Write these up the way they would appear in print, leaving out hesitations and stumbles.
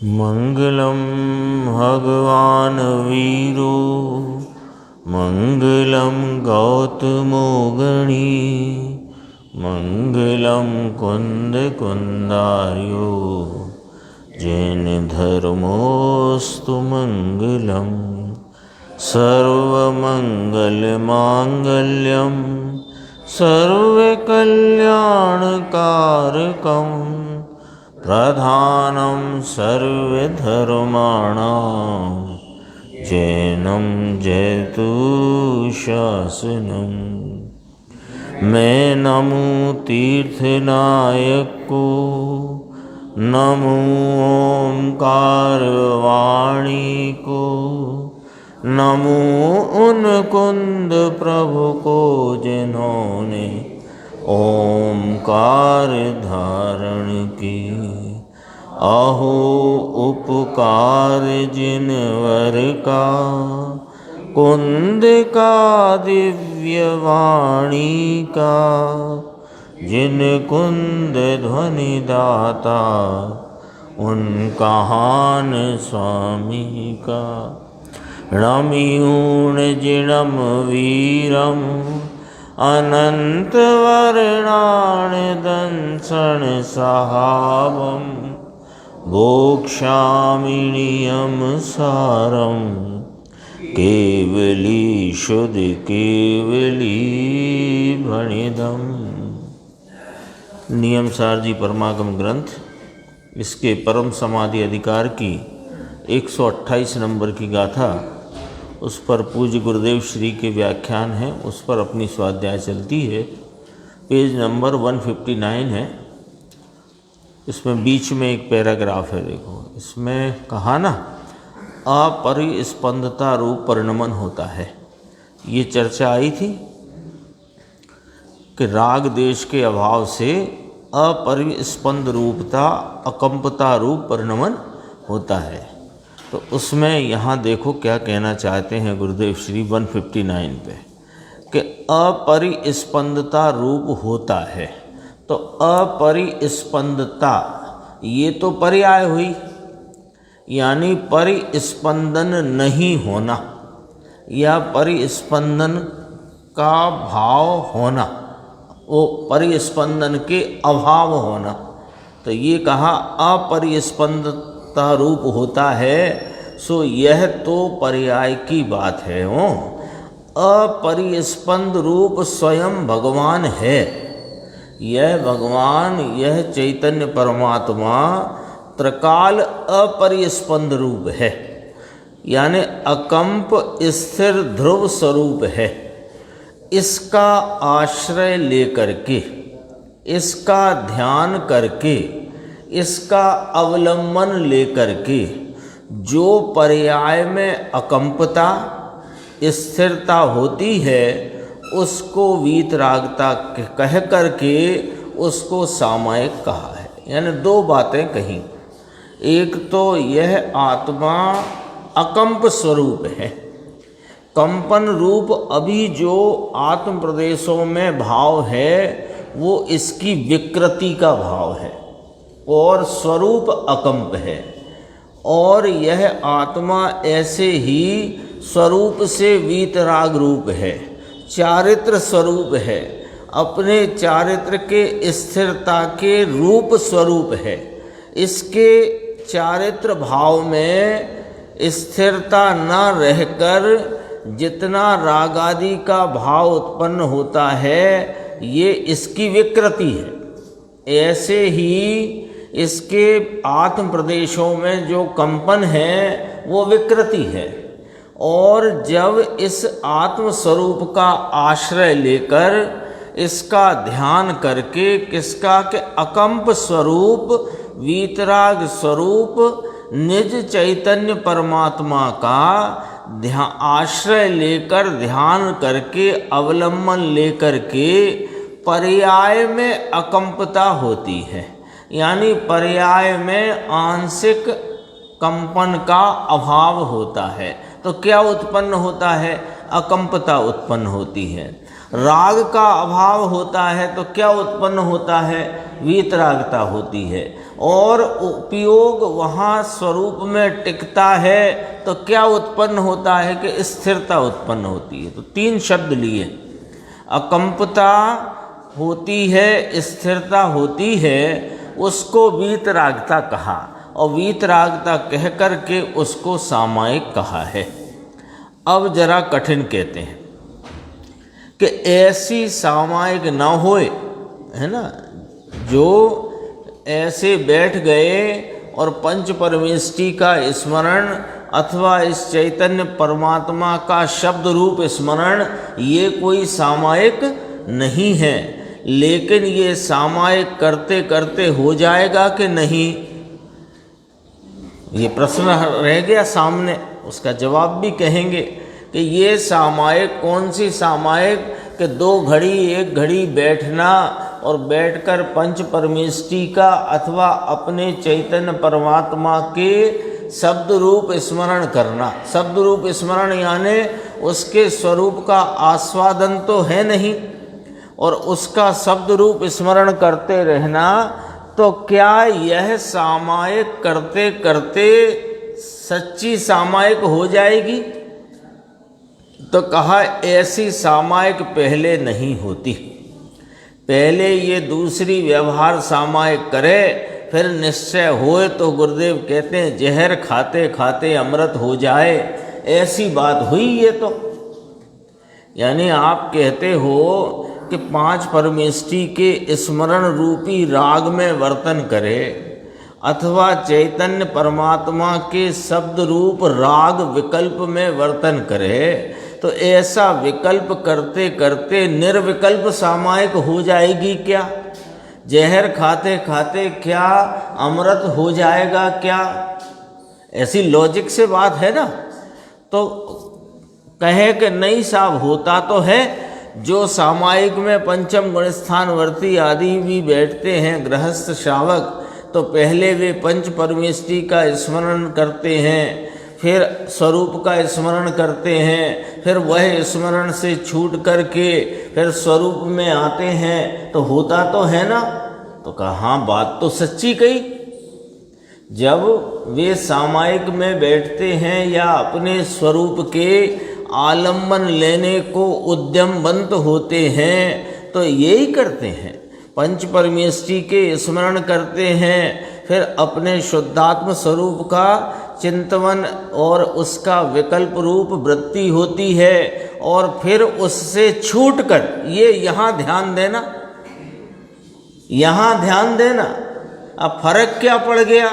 मंगलम भगवान वीरो मंगलम गौतमो गणी मंगलम कुंद कुंदार्यो जैन धर्मोस्तु मंगलम सर्वमंगलमांगल्यम सर्वकल्याणकारकं प्रधानं सर्वधर्माणां जैनं जयतु शासनम्। मैं नमो तीर्थनायक को, नमो ओंकार वाणी को, नमो उन कुंद प्रभु को जिन्होंने ओंकार धारण की। अहो उपकार जिनवर का कुंद का दिव्य वाणी का, जिन कुंद ध्वनि दाता उन कहान स्वामी का। रमियूण जिणम वीरम अनंत वर्णाण दंसन सहावम भोक्षामिणियम सारम केवली शुद्ध केवली भणिदम। नियम सार जी परमागम ग्रंथ, इसके परम समाधि अधिकार की 128 नंबर की गाथा, उस पर पूज्य गुरुदेव श्री के व्याख्यान है, उस पर अपनी स्वाध्याय चलती है। पेज नंबर 159 है। इसमें बीच में एक पैराग्राफ है, देखो इसमें कहा ना, अपरिस्पंदता रूप परिणमन होता है। ये चर्चा आई थी कि राग देश के अभाव से अपरिस्पंद रूपता अकंपता रूप परिणमन होता है। तो उसमें यहाँ देखो क्या कहना चाहते हैं गुरुदेव श्री 159 पे, कि अपरिस्पंदता रूप होता है। तो अपरिस्पंदता ये तो पर्याय हुई, यानी परिस्पंदन नहीं होना या परिस्पंदन का भाव होना, वो परिस्पंदन के अभाव होना। तो ये कहा अपरिस्पंदता रूप होता है, सो यह तो पर्याय की बात है। हो अपरिस्पंद रूप स्वयं भगवान है। यह भगवान, यह चैतन्य परमात्मा त्रिकाल अपरिस्पंद रूप है, यानी अकंप स्थिर ध्रुव स्वरूप है। इसका आश्रय लेकर के, इसका ध्यान करके, इसका अवलंबन लेकर के जो पर्याय में अकंपता स्थिरता होती है, उसको वीतरागता कह करके उसको सामायिक कहा है। यानी दो बातें कही। एक तो यह आत्मा अकंप स्वरूप है, कंपन रूप अभी जो आत्म प्रदेशों में भाव है वो इसकी विकृति का भाव है और स्वरूप अकंप है। और यह आत्मा ऐसे ही स्वरूप से वीतराग रूप है, चारित्र स्वरूप है, अपने चारित्र के स्थिरता के रूप स्वरूप है। इसके चारित्र भाव में स्थिरता न रहकर जितना रागादि का भाव उत्पन्न होता है, ये इसकी विकृति है। ऐसे ही इसके आत्म प्रदेशों में जो कंपन है वो विकृति है। और जब इस आत्म स्वरूप का आश्रय लेकर इसका ध्यान करके, किसका के अकंप स्वरूप वीतराग स्वरूप निज चैतन्य परमात्मा का आश्रय लेकर, ध्यान करके, अवलंबन लेकर के पर्याय में अकंपता होती है, यानी पर्याय में आंशिक कंपन का अभाव होता है। तो क्या उत्पन्न होता है? अकंपता उत्पन्न होती है। राग का अभाव होता है तो क्या उत्पन्न होता है? वीतरागता होती है। और उपयोग वहाँ स्वरूप में टिकता है तो क्या उत्पन्न होता है कि स्थिरता उत्पन्न होती है। तो 3 शब्द लिए, अकंपता होती है, स्थिरता होती है, उसको वीतरागता कहा और वीतरागता कह कर के उसको सामायिक कहा है। अब जरा कठिन कहते हैं कि ऐसी सामायिक ना होए, है ना, जो ऐसे बैठ गए और पंच परमेष्टि का स्मरण अथवा इस चैतन्य परमात्मा का शब्द रूप स्मरण, ये कोई सामायिक नहीं है। लेकिन ये सामायिक करते करते हो जाएगा कि नहीं, ये प्रश्न रह गया सामने, उसका जवाब भी कहेंगे कि ये सामायिक कौन सी सामायिक कि 2 घड़ी 1 घड़ी बैठना और बैठकर पंच परमेष्टि का अथवा अपने चैतन्य परमात्मा के शब्द रूप स्मरण करना। शब्द रूप स्मरण यानी उसके स्वरूप का आस्वादन तो है नहीं, और उसका शब्द रूप स्मरण करते रहना, तो क्या यह सामायिक करते करते सच्ची सामायिक हो जाएगी? तो कहा ऐसी सामायिक पहले नहीं होती, पहले ये दूसरी व्यवहार सामायिक करे फिर निश्चय होए तो गुरुदेव कहते हैं जहर खाते खाते अमृत हो जाए, ऐसी बात हुई ये तो। यानी आप कहते हो कि 5 परमेष्टि के स्मरण रूपी राग में वर्तन करे अथवा चैतन्य परमात्मा के शब्द रूप राग विकल्प में वर्तन करे, तो ऐसा विकल्प करते करते निर्विकल्प सामायिक हो जाएगी क्या? जहर खाते खाते क्या अमृत हो जाएगा क्या? ऐसी लॉजिक से बात है ना। तो कहे कि नहीं साहब, होता तो है, जो सामायिक में पंचम गुणस्थान वर्ती आदि भी बैठते हैं गृहस्थ श्रावक, तो पहले वे पंच परमेष्टि का स्मरण करते हैं, फिर स्वरूप का स्मरण करते हैं, फिर वह स्मरण से छूट करके फिर स्वरूप में आते हैं, तो होता तो है ना। तो कहा हाँ, बात तो सच्ची कही। जब वे सामायिक में बैठते हैं या अपने स्वरूप के आलम्बन लेने को उद्यमवंत होते हैं, तो यही करते हैं, पंच परमेष्टि के स्मरण करते हैं, फिर अपने शुद्धात्म स्वरूप का चिंतन और उसका विकल्प रूप वृत्ति होती है, और फिर उससे छूटकर, ये यहाँ ध्यान देना, यहाँ ध्यान देना। अब फर्क क्या पड़ गया?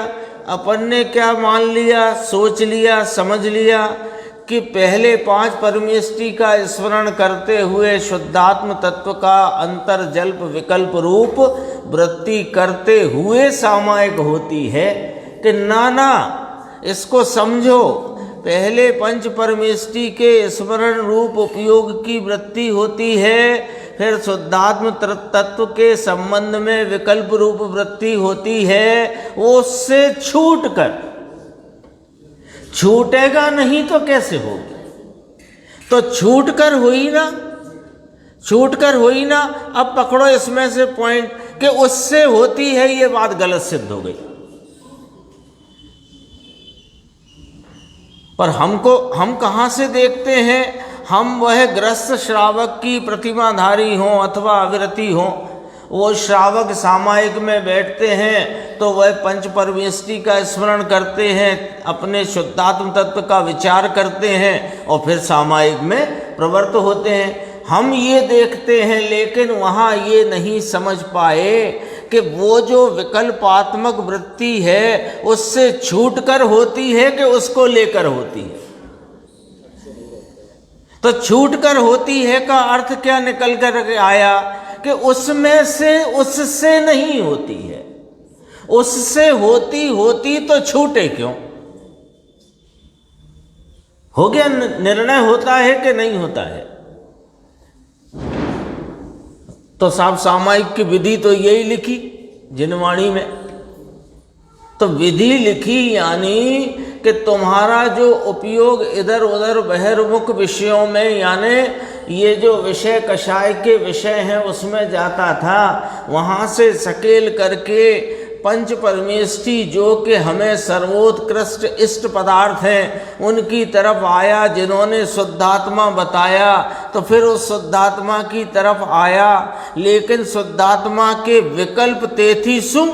अपन ने क्या मान लिया, सोच लिया, समझ लिया कि पहले 5 परमेष्टि का स्मरण करते हुए शुद्धात्म तत्व का अंतर जल्प विकल्प रूप वृत्ति करते हुए सामायिक होती है, कि ना, इसको समझो। पहले पंच परमेष्टि के स्मरण रूप उपयोग की वृत्ति होती है, फिर शुद्धात्म तत्व के संबंध में विकल्प रूप वृत्ति होती है, वो उससे छूट कर, छूटेगा नहीं तो कैसे होगी? तो छूट कर हुई ना, छूट कर हुई ना। अब पकड़ो इसमें से पॉइंट कि उससे होती है, ये बात गलत सिद्ध हो गई। पर हम कहाँ से देखते हैं? हम वह ग्रस्त श्रावक की प्रतिमाधारी हों अथवा अविरति हों, वो श्रावक सामायिक में बैठते हैं तो वह पंच परमेष्टि का स्मरण करते हैं, अपने शुद्धात्म तत्व का विचार करते हैं और फिर सामायिक में प्रवृत्त होते हैं। हम ये देखते हैं, लेकिन वहाँ ये नहीं समझ पाए कि वो जो विकल्पात्मक वृत्ति है उससे छूटकर होती है कि उसको लेकर होती है। तो छूटकर होती है का अर्थ क्या निकल कर आया? कि उसमें से, उससे नहीं होती है। उससे होती तो छूटे क्यों? हो गया, निर्णय होता है कि नहीं होता है। तो साहब सामायिक की विधि तो यही लिखी जिनवाणी में। तो विधि लिखी यानी कि तुम्हारा जो उपयोग इधर उधर बहिर्मुख विषयों में, यानी ये जो विषय कषाय के विषय हैं उसमें जाता था, वहाँ से सकेल करके पंच परमेष्ठी जो कि हमें सर्वोत्कृष्ट इष्ट पदार्थ हैं उनकी तरफ आया, जिन्होंने शुद्धात्मा बताया, तो फिर उस शुद्धात्मा की तरफ आया। लेकिन शुद्धात्मा के विकल्प तेथी सुम,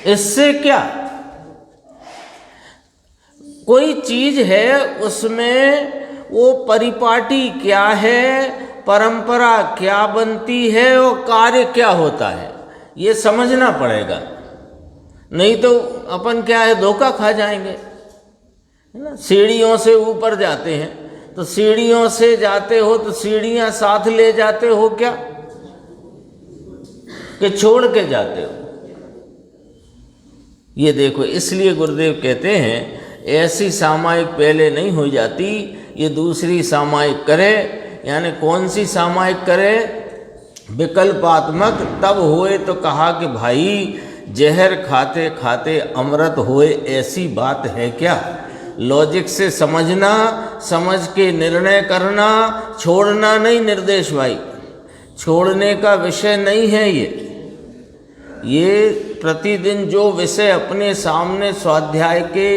इससे क्या, कोई चीज है उसमें वो परिपाटी क्या है, परंपरा क्या बनती है और कार्य क्या होता है, ये समझना पड़ेगा। नहीं तो अपन क्या है, धोखा खा जाएंगे, है ना। सीढ़ियों से ऊपर जाते हैं तो सीढ़ियों से जाते हो तो सीढ़ियां साथ ले जाते हो क्या, कि छोड़ के जाते हो। ये देखो, इसलिए गुरुदेव कहते हैं ऐसी सामायिक पहले नहीं हो जाती, ये दूसरी सामायिक करे। यानी कौन सी सामायिक करे, विकल्पात्मक। तब होए तो कहा कि भाई जहर खाते खाते अमृत होए, ऐसी बात है क्या। लॉजिक से समझना, समझ के निर्णय करना, छोड़ना नहीं। निर्देश भाई, छोड़ने का विषय नहीं है ये प्रतिदिन जो विषय अपने सामने स्वाध्याय के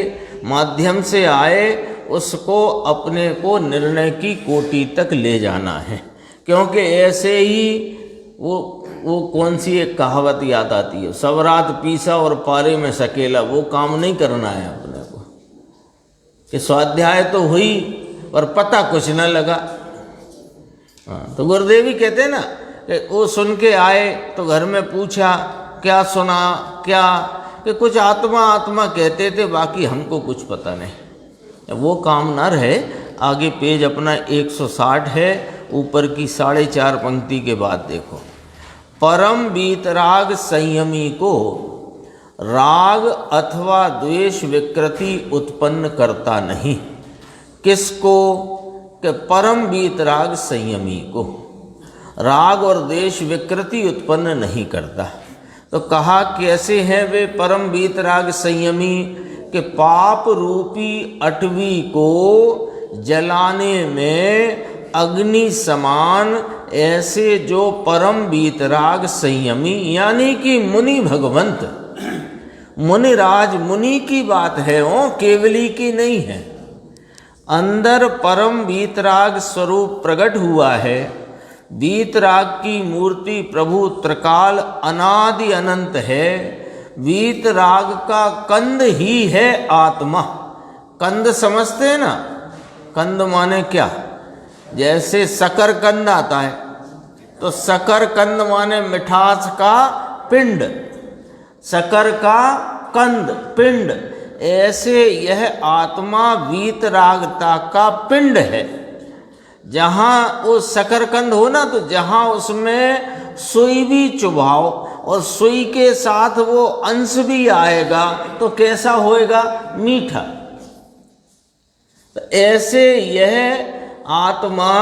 माध्यम से आए उसको अपने को निर्णय की कोटि तक ले जाना है। क्योंकि ऐसे ही वो कौन सी एक कहावत याद आती है, सब रात पीसा और पारे में सकेला, वो काम नहीं करना है अपने को, कि स्वाध्याय तो हुई और पता कुछ न लगा। हाँ, तो गुरुदेव ही कहते हैं ना कि वो सुन के आए तो घर में पूछा क्या सुना, क्या, कि कुछ आत्मा आत्मा कहते थे, बाकी हमको कुछ पता नहीं। वो काम ना रहे। आगे पेज अपना 160 है, ऊपर की 4.5 पंक्ति के बाद देखो। परम वीतराग संयमी को राग अथवा द्वेष विकृति उत्पन्न करता नहीं। किसको, कि परम वीतराग संयमी को राग और द्वेष विकृति उत्पन्न नहीं करता। तो कहा कैसे हैं वे परम वीतराग संयमी, कि पाप रूपी अटवी को जलाने में अग्नि समान ऐसे जो परम वीतराग संयमी, यानी कि मुनि भगवंत, मुनिराज मुनि की बात है, वो केवली की नहीं है। अंदर परम वीतराग स्वरूप प्रकट हुआ है। वीतराग की मूर्ति प्रभु त्रिकाल अनादि अनंत है। वीतराग का कंद ही है आत्मा। कंद समझते हैं ना, कंद माने क्या, जैसे शकरकंद आता है तो शकरकंद माने मिठास का पिंड, शकर का कंद पिंड, ऐसे यह आत्मा वीतरागता का पिंड है। जहाँ वो शकरकंद हो ना, तो जहाँ उसमें सुई भी चुभाओ और सुई के साथ वो अंश भी आएगा तो कैसा होएगा, मीठा। तो ऐसे यह आत्मा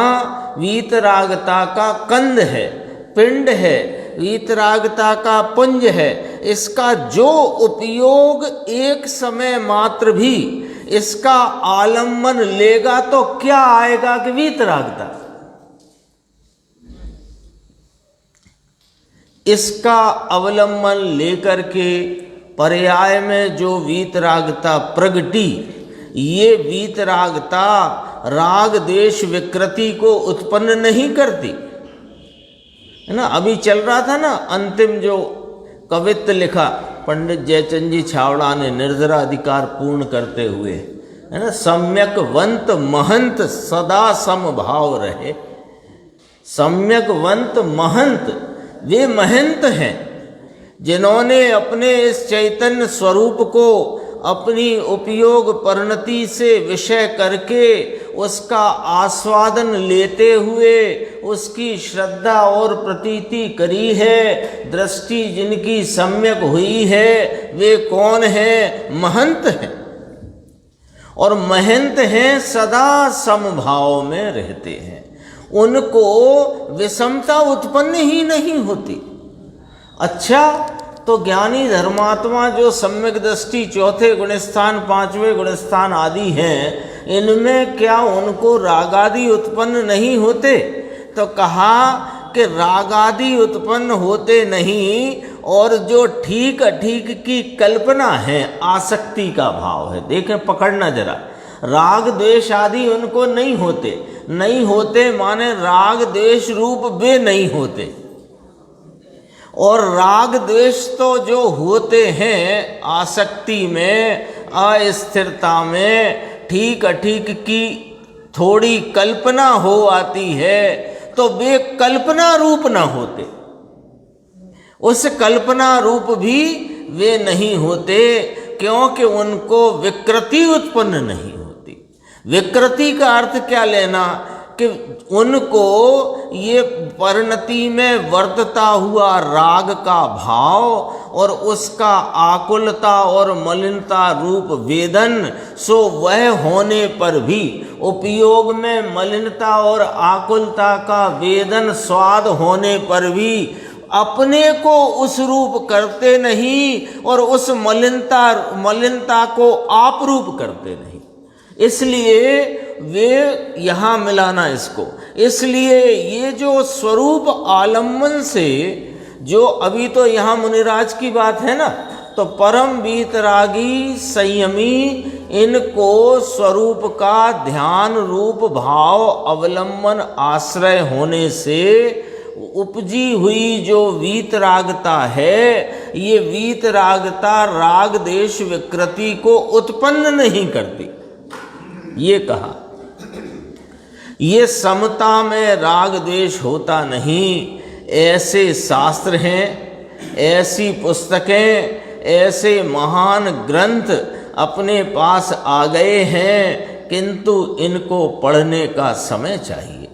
वीतरागता का कंद है, पिंड है, वीतरागता का पुंज है। इसका जो उपयोग एक समय मात्र भी इसका आलम्बन लेगा तो क्या आएगा, कि वीतरागता। इसका अवलंबन लेकर के पर्याय में जो वीतरागता प्रगटी, ये वीतरागता राग देश विकृति को उत्पन्न नहीं करती, है ना। अभी चल रहा था ना अंतिम जो कवित्व लिखा पंडित जयचंद जी छावड़ा ने निर्जरा अधिकार पूर्ण करते हुए, है ना। सम्यक वंत महंत सदा समभाव रहे। सम्यक वंत महंत, वे महंत हैं जिन्होंने अपने इस चैतन्य स्वरूप को अपनी उपयोग परिणति से विषय करके उसका आस्वादन लेते हुए उसकी श्रद्धा और प्रतीति करी है। दृष्टि जिनकी सम्यक हुई है वे कौन हैं, महंत हैं। और महंत हैं सदा समभाव में रहते हैं, उनको विषमता उत्पन्न ही नहीं होती। अच्छा, तो ज्ञानी धर्मात्मा जो सम्यक दृष्टि, चौथे गुणस्थान, पांचवें गुणस्थान आदि हैं, इनमें क्या उनको रागादि उत्पन्न नहीं होते? तो कहा कि रागादि उत्पन्न होते नहीं, और जो ठीक अठीक की कल्पना है, आसक्ति का भाव है। देखें, पकड़ना जरा, राग द्वेष आदि उनको नहीं होते। नहीं होते माने राग द्वेष रूप वे नहीं होते। और राग द्वेष तो जो होते हैं आसक्ति में, अस्थिरता में, ठीक अठीक की थोड़ी कल्पना हो आती है, तो वे कल्पना रूप न होते। उस कल्पना रूप भी वे नहीं होते, क्योंकि उनको विकृति उत्पन्न नहीं होती। विकृति का अर्थ क्या लेना कि उनको ये परिणति में वर्तता हुआ राग का भाव और उसका आकुलता और मलिनता रूप वेदन, सो वह होने पर भी उपयोग में मलिनता और आकुलता का वेदन स्वाद होने पर भी अपने को उस रूप करते नहीं और उस मलिनता को आप रूप करते नहीं। इसलिए वे यहाँ मिलाना इसको, इसलिए ये जो स्वरूप आलम्बन से, जो अभी तो यहाँ मुनिराज की बात है ना, तो परम वीतरागी संयमी इनको स्वरूप का ध्यान रूप भाव अवलंबन आश्रय होने से उपजी हुई जो वीतरागता है, ये वीतरागता राग देश विकृति को उत्पन्न नहीं करती। ये कहा, ये समता में राग द्वेष होता नहीं। ऐसे शास्त्र हैं, ऐसी पुस्तकें, ऐसे महान ग्रंथ अपने पास आ गए हैं, किंतु इनको पढ़ने का समय चाहिए।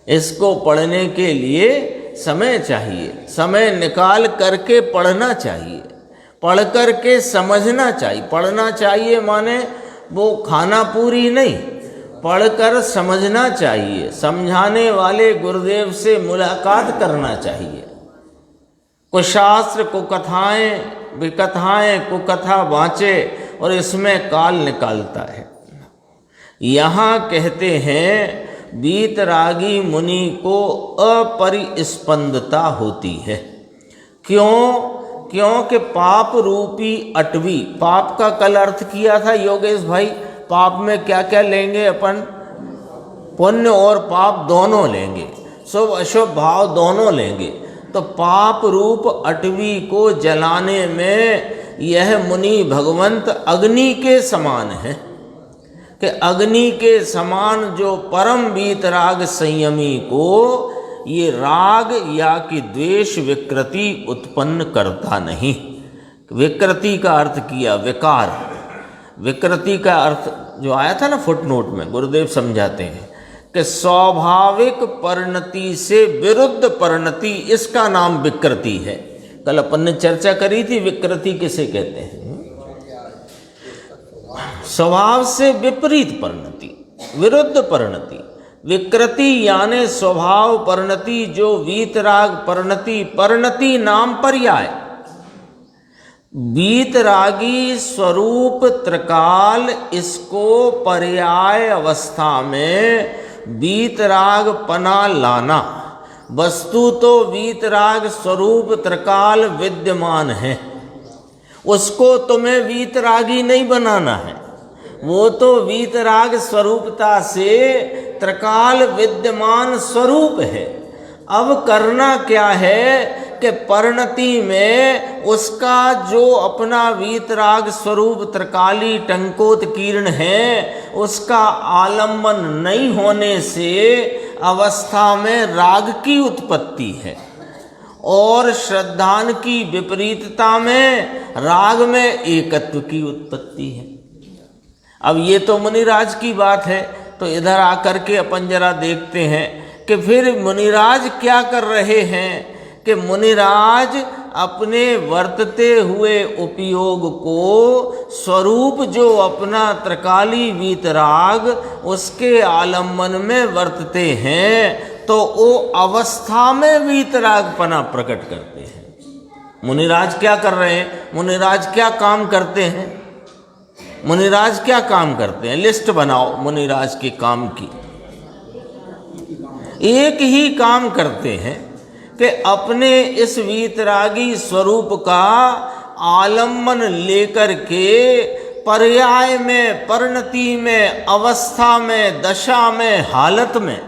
इसको पढ़ने के लिए समय चाहिए, समय निकाल करके पढ़ना चाहिए, पढ़ कर के समझना चाहिए। पढ़ना चाहिए माने वो खाना पूरी नहीं, पढ़कर समझना चाहिए। समझाने वाले गुरुदेव से मुलाकात करना चाहिए। कुछ शास्त्र को कथाएं, विकथाएं कुकथा बाँचे और इसमें काल निकालता है। यहाँ कहते हैं वीतरागी मुनि को अपरिस्पंदता होती है। क्यों? क्योंकि पाप रूपी अटवी, पाप का कल अर्थ किया था योगेश भाई। पाप में क्या क्या लेंगे अपन? पुण्य और पाप दोनों लेंगे, शुभ अशुभ भाव दोनों लेंगे। तो पाप रूप अटवी को जलाने में यह मुनि भगवंत अग्नि के समान है, कि अग्नि के समान जो परम वीतराग संयमी को ये राग या कि द्वेष विकृति उत्पन्न करता नहीं। विकृति का अर्थ किया विकार। विकृति का अर्थ जो आया था ना फुटनोट में, गुरुदेव समझाते हैं कि स्वाभाविक परिणति से विरुद्ध परिणति, इसका नाम विकृति है। कल अपन ने चर्चा करी थी विकृति किसे कहते हैं। स्वभाव से विपरीत परिणति, विरुद्ध परिणति। विकृति यानी स्वभाव परिणति, जो वीतराग परिणति, परिणति नाम पर्याय। वीतरागी स्वरूप त्रिकाल, इसको पर्याय अवस्था में वीतराग पना लाना। वस्तु तो वीतराग स्वरूप त्रिकाल विद्यमान है, उसको तुम्हें वीतरागी नहीं बनाना है। वो तो वीतराग स्वरूपता से त्रिकाल विद्यमान स्वरूप है। अब करना क्या है कि परिणति में उसका जो अपना वीतराग स्वरूप त्रिकाली टंकोत्कीर्ण है, उसका आलम्बन नहीं होने से अवस्था में राग की उत्पत्ति है, और श्रद्धान की विपरीतता में राग में एकत्व की उत्पत्ति है। अब ये तो मुनिराज की बात है, तो इधर आकर के अपन जरा देखते हैं कि फिर मुनिराज क्या कर रहे हैं। कि मुनिराज अपने वर्तते हुए उपयोग को स्वरूप जो अपना त्रिकाली वीतराग, उसके आलम्बन में वर्तते हैं, तो वो अवस्था में वीतरागपना प्रकट करते हैं। मुनिराज क्या कर रहे हैं? मुनिराज क्या काम करते हैं? मुनिराज क्या काम करते हैं? लिस्ट बनाओ मुनिराज के काम की। एक ही काम करते हैं कि अपने इस वीतरागी स्वरूप का आलम्बन लेकर के पर्याय में, परिणति में, अवस्था में, दशा में, हालत में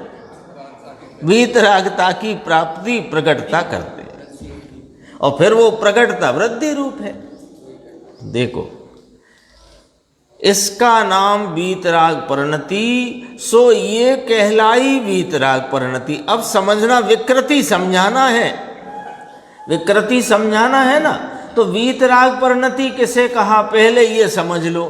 वीतरागता की प्राप्ति, प्रकटता करते हैं। और फिर वो प्रकटता वृद्धि रूप है। देखो, इसका नाम वीतराग परिणति, सो ये कहलाई वीतराग परिणति। अब समझना, विकृति समझाना है, विकृति समझाना है ना। तो वीतराग परिणति किसे कहा, पहले ये समझ लो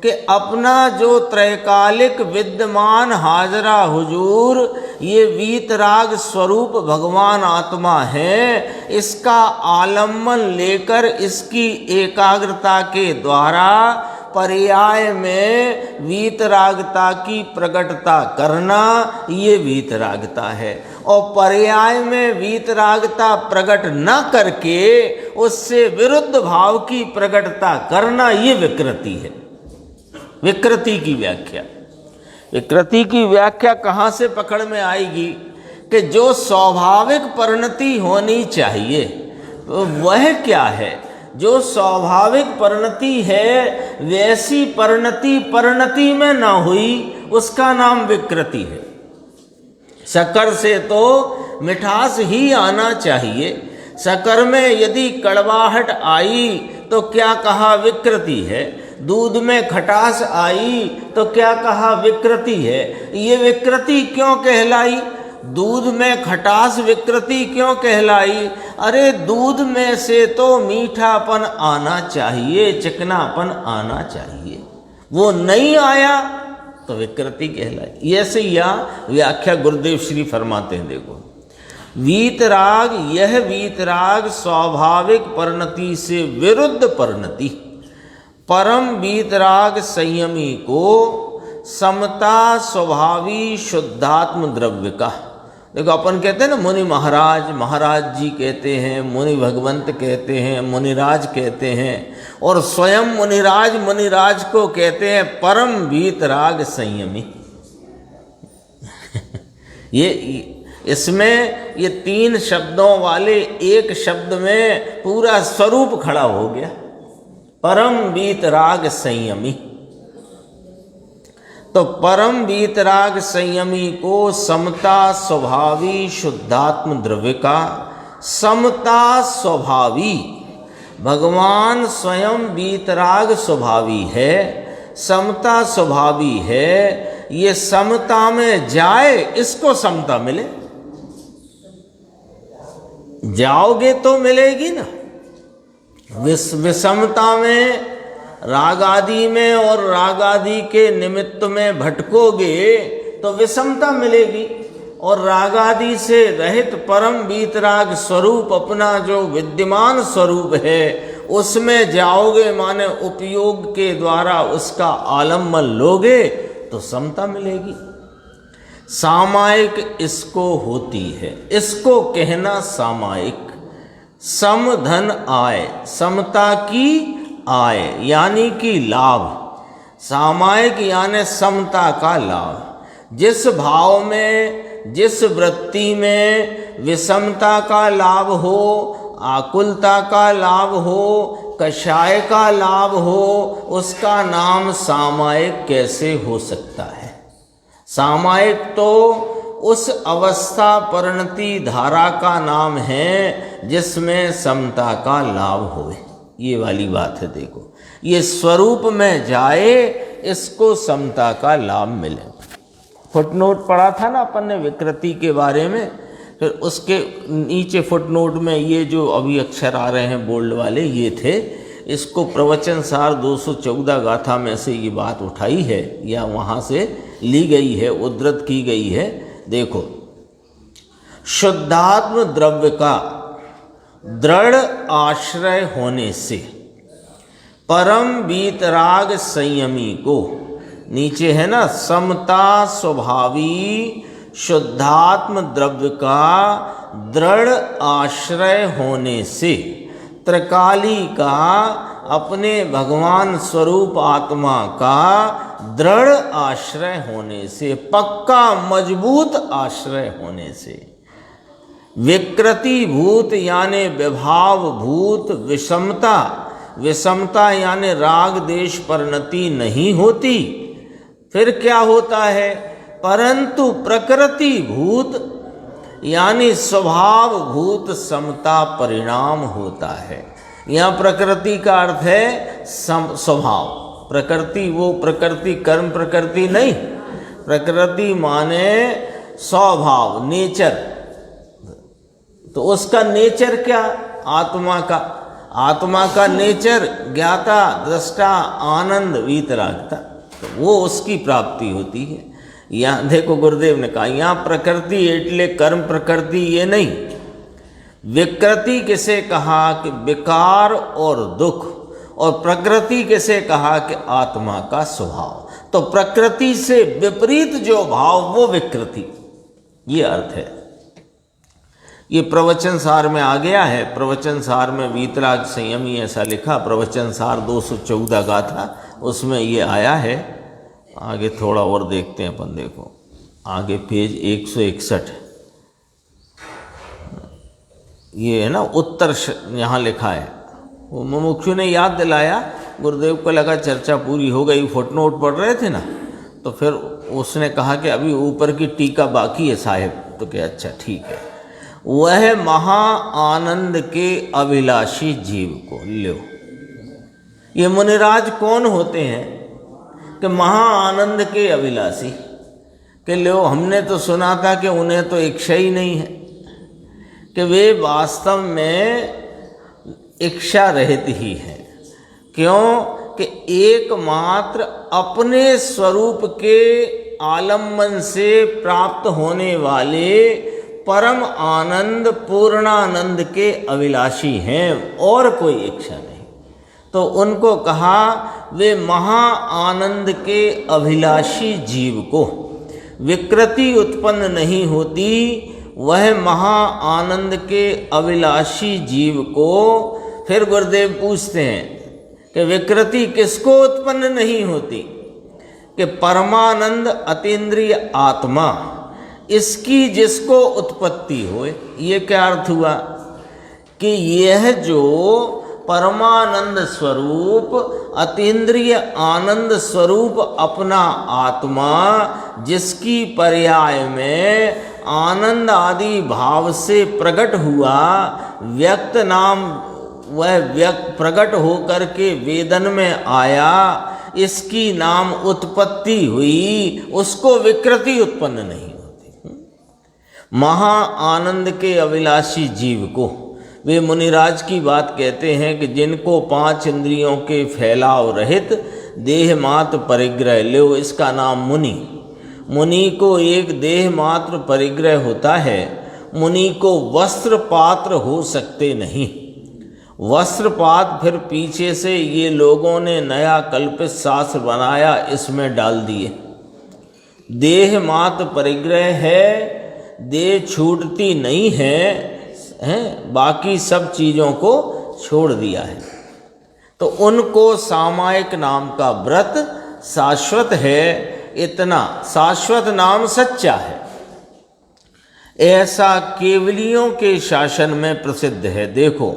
कि अपना जो त्रैकालिक विद्यमान हाजरा हुजूर, ये वीतराग स्वरूप भगवान आत्मा है, इसका आलम्बन लेकर इसकी एकाग्रता के द्वारा पर्याय में वीतरागता की प्रकटता करना, ये वीतरागता है। और पर्याय में वीतरागता प्रकट न करके उससे विरुद्ध भाव की प्रकटता करना, ये विकृति है। विकृति की व्याख्या, विकृति की व्याख्या कहाँ से पकड़ में आएगी कि जो स्वाभाविक परिणति होनी चाहिए तो वह क्या है? जो स्वाभाविक परिणति है वैसी परिणति में ना हुई, उसका नाम विकृति है। शक्कर से तो मिठास ही आना चाहिए। शक्कर में यदि कड़वाहट आई तो क्या कहा, विकृति है। दूध में खटास आई तो क्या कहा, विकृति है। ये विकृति क्यों कहलाई? दूध में खटास विकृति क्यों कहलाई? अरे दूध में से तो मीठापन आना चाहिए, चिकनापन आना चाहिए, वो नहीं आया तो विकृति कहलाई। ऐसे यह व्याख्या गुरुदेव श्री फरमाते हैं। देखो, वीतराग, यह वीतराग स्वाभाविक परिणति से विरुद्ध परिणति, परम वीतराग संयमी को समता स्वभावी शुद्धात्म द्रव्य का। देखो, अपन कहते हैं ना मुनि महाराज, महाराज जी कहते हैं, मुनि भगवंत कहते हैं, मुनिराज कहते हैं, और स्वयं मुनिराज, मुनिराज को कहते हैं परम वीतराग संयमी। ये इसमें ये तीन शब्दों वाले एक शब्द में पूरा स्वरूप खड़ा हो गया, परम वीतराग संयमी। तो परम वीतराग संयमी को समता स्वभावी शुद्धात्म द्रव्य का, समता स्वभावी, भगवान स्वयं वीतराग स्वभावी है, समता स्वभावी है। ये समता में जाए, इसको समता मिले, जाओगे तो मिलेगी ना। विषमता में, राग आदि में और राग आदि के निमित्त में भटकोगे तो विषमता मिलेगी। और राग आदि से रहित परम वीतराग स्वरूप, अपना जो विद्यमान स्वरूप है, उसमें जाओगे, माने उपयोग के द्वारा उसका आलम्बन लोगे तो समता मिलेगी। सामायिक इसको होती है, इसको कहना सामायिक। सम धन आय, समता की आय यानी कि लाभ, सामायिक यानी समता का लाभ। जिस भाव में, जिस वृत्ति में विषमता का लाभ हो, आकुलता का लाभ हो, कषाय का लाभ हो, उसका नाम सामायिक कैसे हो सकता है? सामायिक तो उस अवस्था परिणति धारा का नाम है जिसमें समता का लाभ होवे। ये वाली बात है। देखो, ये स्वरूप में जाए, इसको समता का लाभ मिले। फुटनोट पढ़ा था ना अपन ने विकृति के बारे में, फिर उसके नीचे फुटनोट में ये जो अभी अक्षर आ रहे हैं बोल्ड वाले, ये थे। इसको प्रवचन सार 214 गाथा में से ये बात उठाई है या वहाँ से ली गई है, उद्धृत की गई है। देखो, शुद्धात्म द्रव्य का दृढ़ आश्रय होने से परम वीतराग संयमी को, नीचे है ना, समता स्वभावी शुद्धात्म द्रव्य का दृढ़ आश्रय होने से त्रिकाली का अपने भगवान स्वरूप आत्मा का दृढ़ आश्रय होने से, पक्का मजबूत आश्रय होने से, विकृति भूत यानी विभाव भूत विषमता, विषमता यानी राग देश परिणति नहीं होती। फिर क्या होता है? परंतु प्रकृति भूत यानी स्वभाव भूत समता परिणाम होता है। यहाँ प्रकृति का अर्थ है स्वभाव। प्रकृति वो प्रकृति कर्म प्रकृति नहीं, प्रकृति माने स्वभाव, नेचर। तो उसका नेचर क्या? आत्मा का नेचर ज्ञाता, दृष्टा, आनंद, वीतरागता। तो वो उसकी प्राप्ति होती है। यहाँ देखो गुरुदेव ने कहा, यहाँ प्रकृति एटले कर्म प्रकृति ये नहीं। विकृति किसे कहा कि विकार और दुख, और प्रकृति किसे कहा कि आत्मा का स्वभाव। तो प्रकृति से विपरीत जो भाव वो विकृति, ये अर्थ है। ये प्रवचन सार में आ गया है। प्रवचन सार में वीतराग संयमी ऐसा लिखा, प्रवचन सार 214 गाथा, उसमें ये आया है। आगे थोड़ा और देखते हैं अपन। देखो आगे पेज 161, ये है ना उत्तर यहाँ लिखा है। वो मुमुक्षु ने याद दिलाया, गुरुदेव को लगा चर्चा पूरी हो गई, फुटनोट पढ़ रहे थे ना, तो फिर उसने कहा कि अभी ऊपर की टीका बाकी है साहिब। तो क्या अच्छा ठीक है। वह महा आनंद के अभिलाषी जीव को लो। ये मुनिराज कौन होते हैं कि महा आनंद के अभिलाषी कि लो? हमने तो सुना था कि उन्हें तो इच्छा ही नहीं है, कि वे वास्तव में इच्छा रहित ही है। क्यों? कि एकमात्र अपने स्वरूप के आलम्बन से प्राप्त होने वाले परम आनंद पूर्णानंद के अभिलाषी हैं, और कोई इच्छा नहीं। तो उनको कहा वे महा आनंद के अभिलाषी जीव को विकृति उत्पन्न नहीं होती। वह महा आनंद के अभिलाषी जीव को फिर गुरुदेव पूछते हैं कि विकृति किसको उत्पन्न नहीं होती? कि परमानंद अतीन्द्रिय आत्मा, इसकी जिसको उत्पत्ति होए। ये क्या अर्थ हुआ? कि यह जो परमानंद स्वरूप अतीन्द्रिय आनंद स्वरूप अपना आत्मा, जिसकी पर्याय में आनंद आदि भाव से प्रकट हुआ, व्यक्त नाम वह व्यक्त प्रकट होकर के वेदन में आया, इसकी नाम उत्पत्ति हुई, उसको विकृति उत्पन्न नहीं होती। महा आनंद के अभिलाषी जीव को वे मुनिराज की बात कहते हैं कि जिनको 5 इंद्रियों के फैलाव रहित देह मात्र परिग्रह लो, इसका नाम मुनि। मुनि को एक देह मात्र परिग्रह होता है। मुनि को वस्त्र पात्र हो सकते नहीं। वस्त्रपात फिर पीछे से ये लोगों ने नया कल्पित शास्त्र बनाया, इसमें डाल दिए। देह मात्र परिग्रह है, देह छूटती नहीं है, बाकी सब चीज़ों को छोड़ दिया है। तो उनको सामायिक नाम का व्रत शाश्वत है। इतना शाश्वत नाम सच्चा है, ऐसा केवलियों के शासन में प्रसिद्ध है। देखो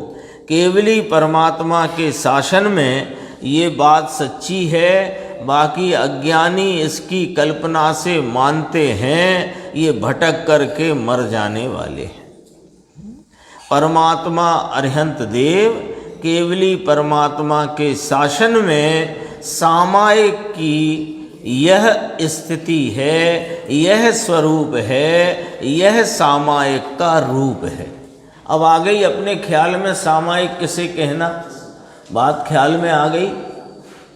केवली परमात्मा के शासन में ये बात सच्ची है, बाकी अज्ञानी इसकी कल्पना से मानते हैं, ये भटक करके मर जाने वाले हैं। परमात्मा अरिहंत देव केवली परमात्मा के शासन में सामायिक की यह स्थिति है, यह स्वरूप है, यह सामायिक का रूप है। अब आ गई अपने ख्याल में सामायिक किसे कहना, बात ख्याल में आ गई।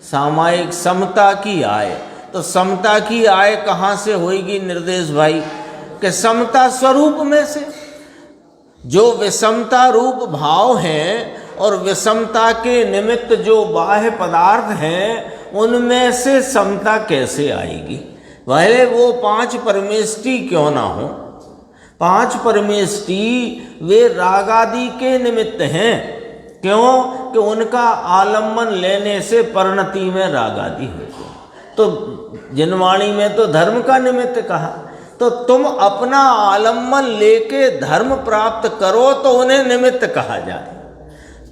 सामायिक समता की आय, तो समता की आय कहाँ से होगी निर्देश भाई? कि समता स्वरूप में से। जो विषमता रूप भाव हैं और विषमता के निमित्त जो बाह्य पदार्थ हैं, उनमें से समता कैसे आएगी? भले वो 5 परमेष्टि क्यों ना हो। 5 परमेष्टि वे रागादि के निमित्त हैं, क्यों कि उनका आलम्बन लेने से परिणति में राग आदि होते हैं। तो जिनवाणी में तो धर्म का निमित्त कहा, तो तुम अपना आलम्बन लेके धर्म प्राप्त करो तो उन्हें निमित्त कहा जाए।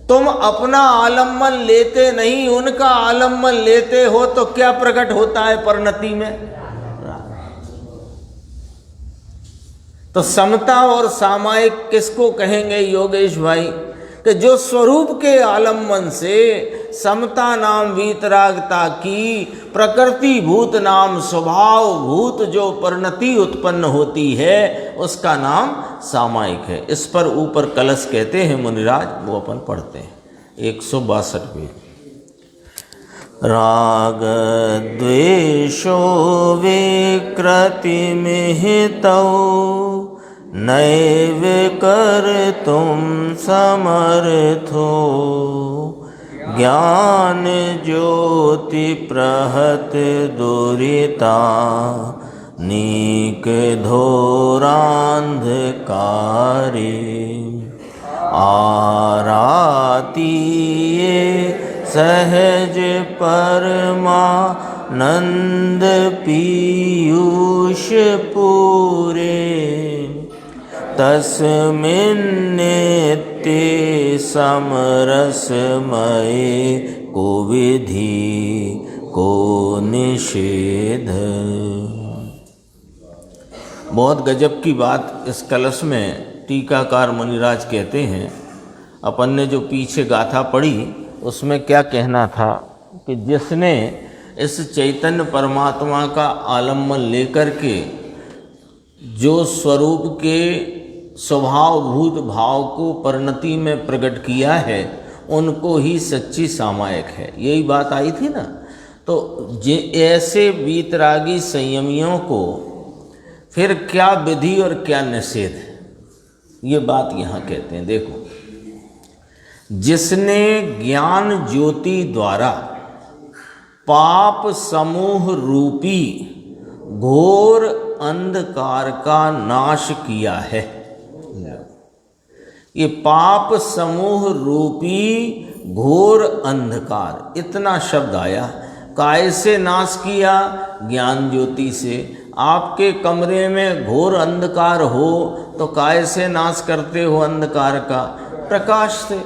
तुम अपना आलम्बन लेते नहीं, उनका आलम्बन लेते हो तो क्या प्रकट होता है परिणति में? तो समता और सामायिक किसको कहेंगे योगेश भाई? कि जो स्वरूप के आलम्बन से समता नाम वीतरागता की प्रकृति भूत नाम स्वभाव भूत जो परिणति उत्पन्न होती है उसका नाम सामायिक है। इस पर ऊपर कलश कहते हैं मुनिराज, वो अपन पढ़ते हैं 162 पेज। राग द्वेषो विकृति मिहितौ नैव कर्तुं समर्थो ज्ञान ज्योति प्रहत दुरिता नीक घोरांधकारी आराती सहज परमानंद पीयूष पूरे तस्मिन् नित्य समरसमये को विधि को निषेध। बहुत गजब की बात इस कलश में टीकाकार मुनिराज कहते हैं। अपन ने जो पीछे गाथा पढ़ी उसमें क्या कहना था कि जिसने इस चैतन्य परमात्मा का आलम्बन लेकर के जो स्वरूप के स्वभावभूत भाव को परिणति में प्रकट किया है उनको ही सच्ची सामायिक है। यही बात आई थी ना। तो ऐसे वीतरागी संयमियों को फिर क्या विधि और क्या निषेध है, ये बात यहाँ कहते हैं। देखो, जिसने ज्ञान ज्योति द्वारा पाप समूह रूपी घोर अंधकार का नाश किया है। ये पाप समूह रूपी घोर अंधकार, इतना शब्द आया। काय से नाश किया? ज्ञान ज्योति से। आपके कमरे में घोर अंधकार हो तो काय से नाश करते हो अंधकार का? प्रकाश से,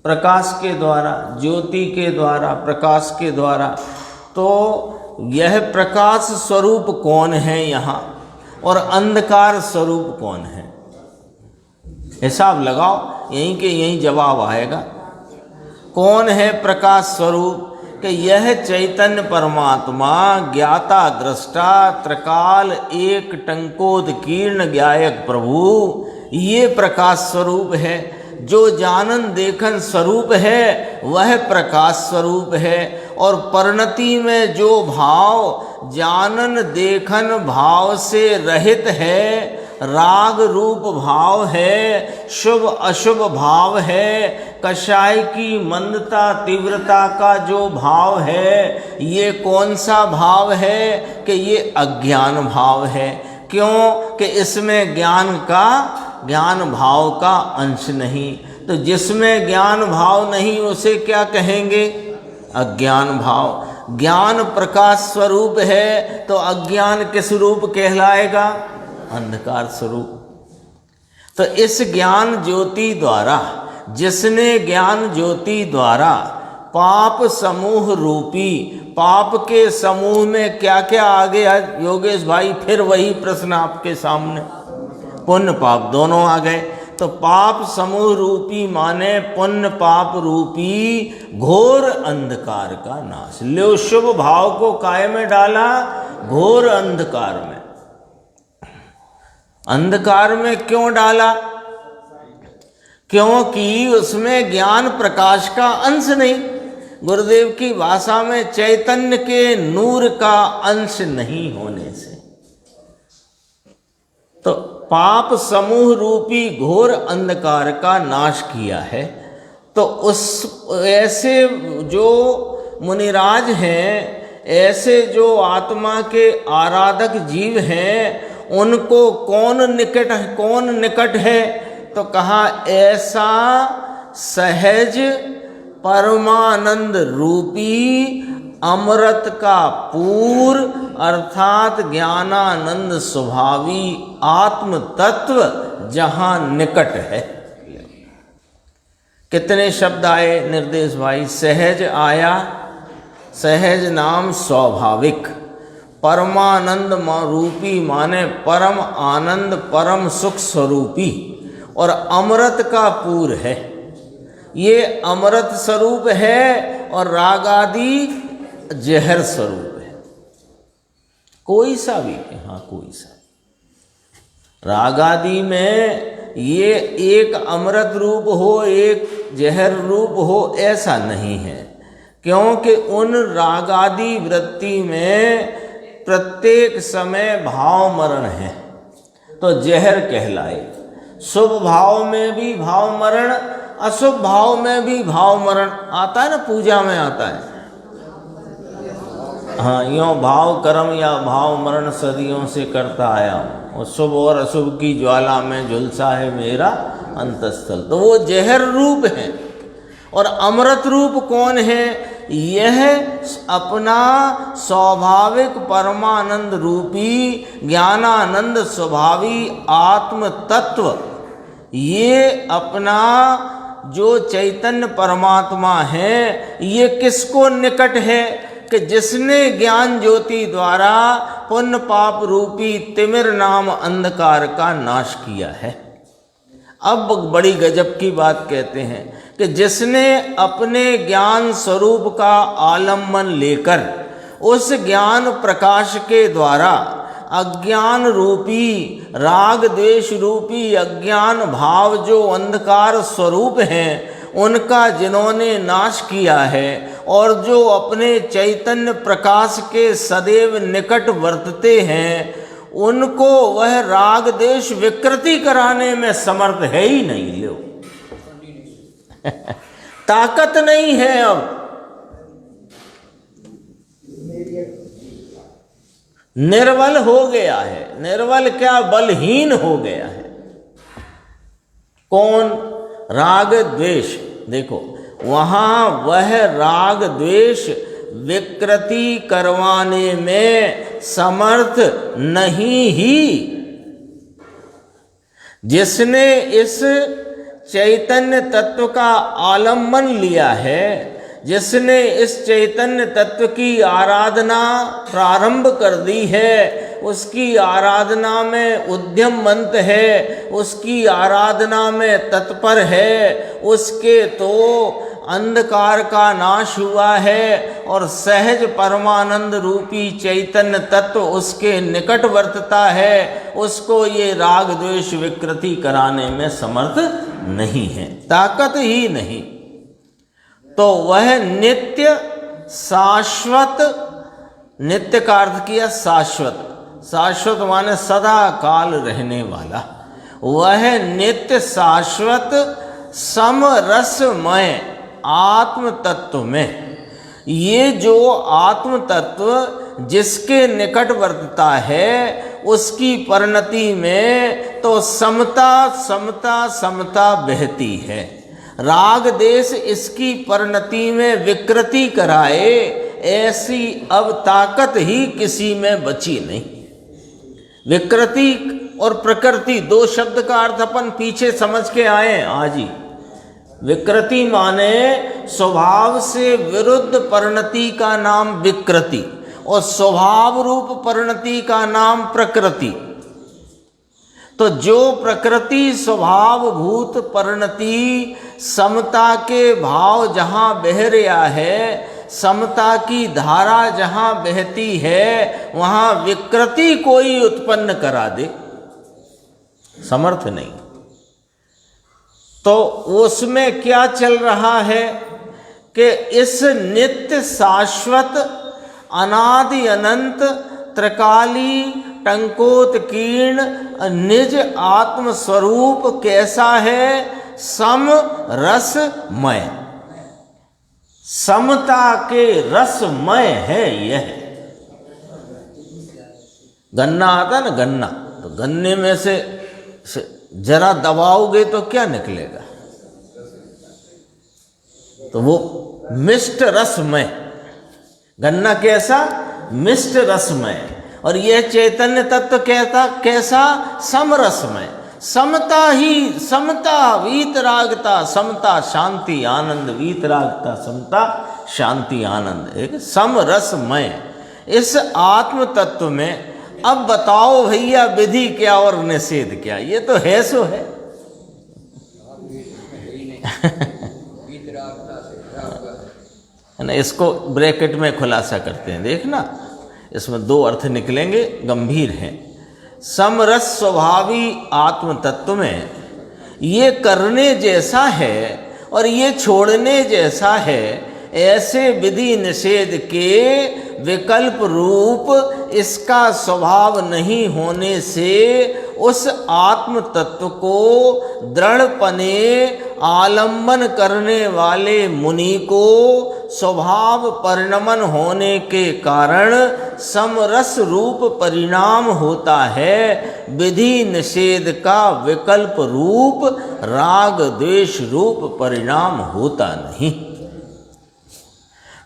प्रकाश के द्वारा, ज्योति के द्वारा, प्रकाश के द्वारा। तो यह प्रकाश स्वरूप कौन है यहाँ और अंधकार स्वरूप कौन है? हिसाब लगाओ, यहीं के यहीं जवाब आएगा। कौन है प्रकाश स्वरूप? कि यह चैतन्य परमात्मा ज्ञाता दृष्टा त्रिकाल एक टंकोदकीर्ण ज्ञायक प्रभु, ये प्रकाश स्वरूप है। जो जानन देखन स्वरूप है वह प्रकाश स्वरूप है। और परिणति में जो भाव जानन देखन भाव से रहित है, राग रूप भाव है, शुभ अशुभ भाव है, कषाय की मंदता तीव्रता का जो भाव है, ये कौन सा भाव है? कि ये अज्ञान भाव है। क्यों? कि इसमें ज्ञान भाव का अंश नहीं। तो जिसमें ज्ञान भाव नहीं उसे क्या कहेंगे? अज्ञान भाव। ज्ञान प्रकाश स्वरूप है तो अज्ञान किस रूप कहलाएगा? अंधकार स्वरूप। तो इस ज्ञान ज्योति द्वारा, जिसने ज्ञान ज्योति द्वारा पाप समूह रूपी, पाप के समूह में क्या क्या आ गया योगेश भाई? फिर वही प्रश्न आपके सामने, पुण्य पाप दोनों आ गए। तो पाप समूह रूपी माने पुण्य पाप रूपी घोर अंधकार का नाश। लो शुभ भाव को काय में डाला? घोर अंधकार में। अंधकार में क्यों डाला? क्योंकि उसमें ज्ञान प्रकाश का अंश नहीं। गुरुदेव की भाषा में चैतन्य के नूर का अंश नहीं होने से। तो पाप समूह रूपी घोर अंधकार का नाश किया है। तो उस ऐसे जो मुनिराज हैं, ऐसे जो आत्मा के आराधक जीव हैं, उनको कौन निकट है? तो कहा ऐसा सहज परमानंद रूपी अमृत का पूर अर्थात ज्ञानानंद स्वभावी आत्म तत्व जहां निकट है। कितने शब्द आए निर्देश भाई? सहज आया, सहज नाम स्वाभाविक, परमानंद रूपी माने परम आनंद परम सुख स्वरूपी, और अमृत का पूर है, ये अमृत स्वरूप है, और राग आदि जहर स्वरूप है। कोई सा भी, हाँ कोई सा, राग आदि में ये एक अमृत रूप हो एक जहर रूप हो ऐसा नहीं है, क्योंकि उन रागादि वृत्ति में प्रत्येक समय भाव मरण है, तो जहर कहलाए। शुभ भाव में भी भाव मरण, अशुभ भाव में भी भाव मरण आता है ना, पूजा में आता है। हाँ, यों भाव कर्म या भाव मरण सदियों से करता आया हूँ, और शुभ और अशुभ की ज्वाला में झुलसा है मेरा अंतस्थल, तो वो जहर रूप है। और अमृत रूप कौन है? यह अपना स्वाभाविक परमानंद रूपी ज्ञानानंद स्वभावी आत्म तत्व, ये अपना जो चैतन्य परमात्मा है, ये किसको निकट है? कि जिसने ज्ञान ज्योति द्वारा पुण्य पाप रूपी तिमिर नाम अंधकार का नाश किया है। अब बड़ी गजब की बात कहते हैं कि जिसने अपने ज्ञान स्वरूप का आलम्बन लेकर उस ज्ञान प्रकाश के द्वारा अज्ञान रूपी राग द्वेष रूपी अज्ञान भाव जो अंधकार स्वरूप हैं उनका जिन्होंने नाश किया है, और जो अपने चैतन्य प्रकाश के सदैव निकट वर्तते हैं, उनको वह राग देश विकृति कराने में समर्थ है ही नहीं। लो ताकत नहीं है, अब निर्बल हो गया है। निर्बल क्या, बलहीन हो गया है। कौन? राग द्वेष। देखो वहां वह राग द्वेष विकृति करवाने में समर्थ नहीं ही। जिसने इस चैतन्य तत्व का आलम्बन लिया है, जिसने इस चैतन्य तत्व की आराधना प्रारंभ कर दी है, उसकी आराधना में उद्यमवंत है, उसकी आराधना में तत्पर है, उसके तो अंधकार का नाश हुआ है और सहज परमानंद रूपी चैतन्य तत्व उसके निकट वर्तता है, उसको ये राग द्वेष विकृति कराने में समर्थ नहीं है, ताकत ही नहीं। तो वह नित्य शाश्वत, नित्य का अर्थ किया शाश्वत, शाश्वत माने सदा काल रहने वाला, वह नित्य शाश्वत समरसमय आत्म तत्व में, ये जो आत्म तत्व जिसके निकट वर्तता है उसकी परिणति में तो समता समता समता बहती है। राग देश इसकी परिणति में विकृति कराए, ऐसी अब ताकत ही किसी में बची नहीं। विकृति और प्रकृति दो शब्द का अर्थ अपन पीछे समझ के आए आज ही। विकृति माने स्वभाव से विरुद्ध परिणति का नाम विकृति, और स्वभाव रूप परिणति का नाम प्रकृति। तो जो प्रकृति स्वभाव भूत परिणति समता के भाव जहाँ बह रहा है, समता की धारा जहाँ बहती है, वहाँ विकृति कोई उत्पन्न करा दे समर्थ नहीं। तो उसमें क्या चल रहा है कि इस नित्य शाश्वत अनादि अनंत त्रिकाली टंकोत्कीर्ण निज आत्म स्वरूप कैसा है? सम रसमय, समता के रसमय है। यह गन्ना आता ना, गन्ना, तो गन्ने में से जरा दबाओगे तो क्या निकलेगा? तो वो मिष्ट रसमय, गन्ना कैसा? मिष्ट रसमय। और यह चैतन्य तत्व कहता कैसा? समरसमय। समता ही समता, वीतरागता समता शांति आनंद, वीतरागता समता शांति आनंद, एक समरसमय। इस आत्म तत्व में अब बताओ भैया विधि क्या और निषेध क्या? ये तो है सो है। ना, इसको ब्रैकेट में खुलासा करते हैं, देखना इसमें दो अर्थ निकलेंगे, गंभीर हैं। समरस स्वभावी आत्म तत्व में ये करने जैसा है और ये छोड़ने जैसा है, ऐसे विधि निषेध के विकल्प रूप इसका स्वभाव नहीं होने से उस आत्म तत्व को दृढ़पने आलंबन करने वाले मुनि को स्वभाव परिणमन होने के कारण समरस रूप परिणाम होता है। विधि निषेध का विकल्प रूप राग द्वेष रूप परिणाम होता नहीं।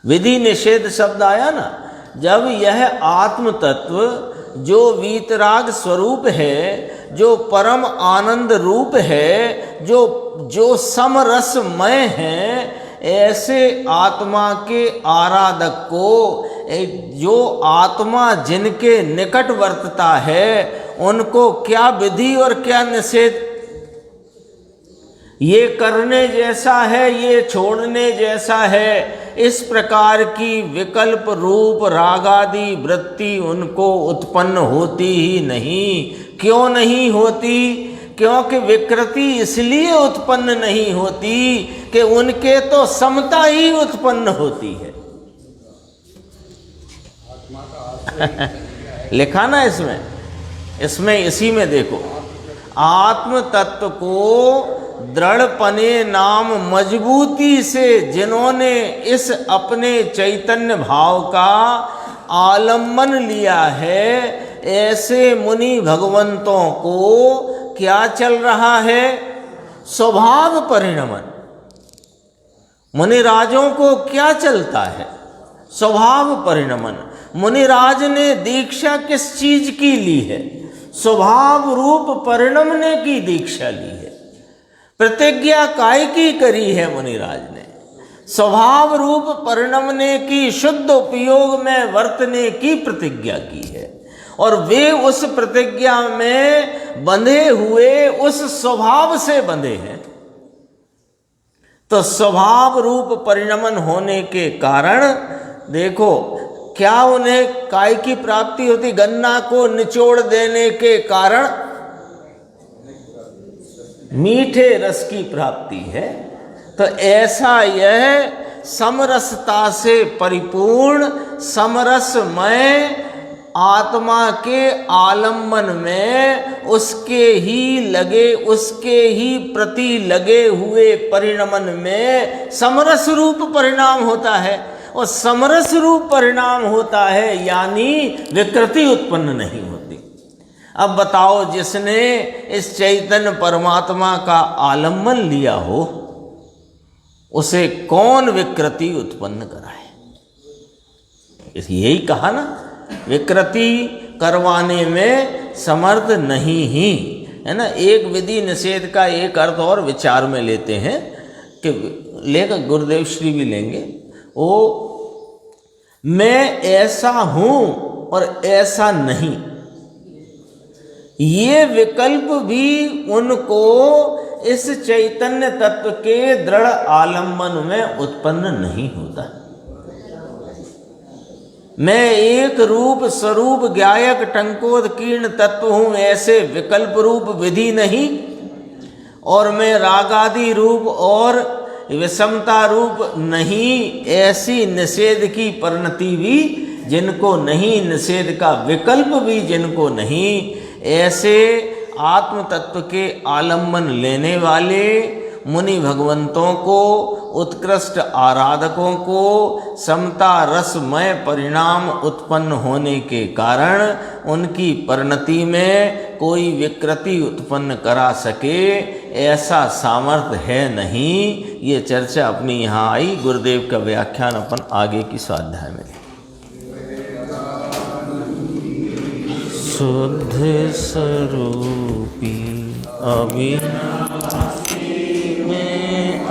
विधि निषेध शब्द आया ना, जब यह आत्म तत्व जो वीतराग स्वरूप है, जो परम आनंद रूप है, जो समरसमय है, ऐसे आत्मा के आराधक को, जो आत्मा जिनके निकट वर्तता है, उनको क्या विधि और क्या निषेध? ये करने जैसा है, ये छोड़ने जैसा है, इस प्रकार की विकल्प रूप रागादि वृत्ति उनको उत्पन्न होती ही नहीं। क्यों नहीं होती? क्योंकि विकृति इसलिए उत्पन्न नहीं होती कि उनके तो समता ही उत्पन्न होती है। लिखा ना इसमें इसी में देखो, आत्म तत्व को दृढ़पने नाम मजबूती से जिन्होंने इस अपने चैतन्य भाव का आलम्बन लिया है, ऐसे मुनि भगवंतों को क्या चल रहा है? स्वभाव परिणमन। मुनिराजों को क्या चलता है? स्वभाव परिणमन। मुनिराज ने दीक्षा किस चीज की ली है? स्वभाव रूप परिणमने की दीक्षा ली है। प्रतिज्ञा काय की करी है मुनिराज ने? स्वभाव रूप परिणमने की, शुद्ध उपयोग में वर्तने की प्रतिज्ञा की है। और वे उस प्रतिज्ञा में बंधे हुए उस स्वभाव से बंधे हैं। तो स्वभाव रूप परिणमन होने के कारण देखो क्या उन्हें काय की प्राप्ति होती? गन्ना को निचोड़ देने के कारण मीठे रस की प्राप्ति है। तो ऐसा यह समरसता से परिपूर्ण समरसमय आत्मा के आलम्बन में उसके ही प्रति लगे हुए परिणमन में समरस रूप परिणाम होता है। और समरस रूप परिणाम होता है यानी विकृति उत्पन्न नहीं होती। अब बताओ, जिसने इस चैतन्य परमात्मा का आलम्बन लिया हो, उसे कौन विकृति उत्पन्न कराए? यही कहा ना, विकृति करवाने में समर्थ नहीं ही है ना। एक विधि निषेध का एक अर्थ और विचार में लेते हैं कि लेकर गुरुदेव श्री भी लेंगे। वो मैं ऐसा हूं और ऐसा नहीं, ये विकल्प भी उनको इस चैतन्य तत्व के दृढ़ आलम्बन में उत्पन्न नहीं होता। मैं एक रूप स्वरूप ज्ञायक टंकोदकीर्ण तत्व हूं, ऐसे विकल्प रूप विधि नहीं। और मैं रागादि रूप और विषमता रूप नहीं, ऐसी निषेध की परिणति भी जिनको नहीं, निषेध का विकल्प भी जिनको नहीं, ऐसे आत्म तत्व के आलम्बन लेने वाले मुनि भगवंतों को, उत्कृष्ट आराधकों को समता रसमय परिणाम उत्पन्न होने के कारण उनकी परिणति में कोई विकृति उत्पन्न करा सके, ऐसा सामर्थ्य है नहीं। ये चर्चा अपनी यहाँ आई। गुरुदेव का व्याख्यान अपन आगे की स्वाध्याय में। शुद्ध स्वरूपी अविनाशी में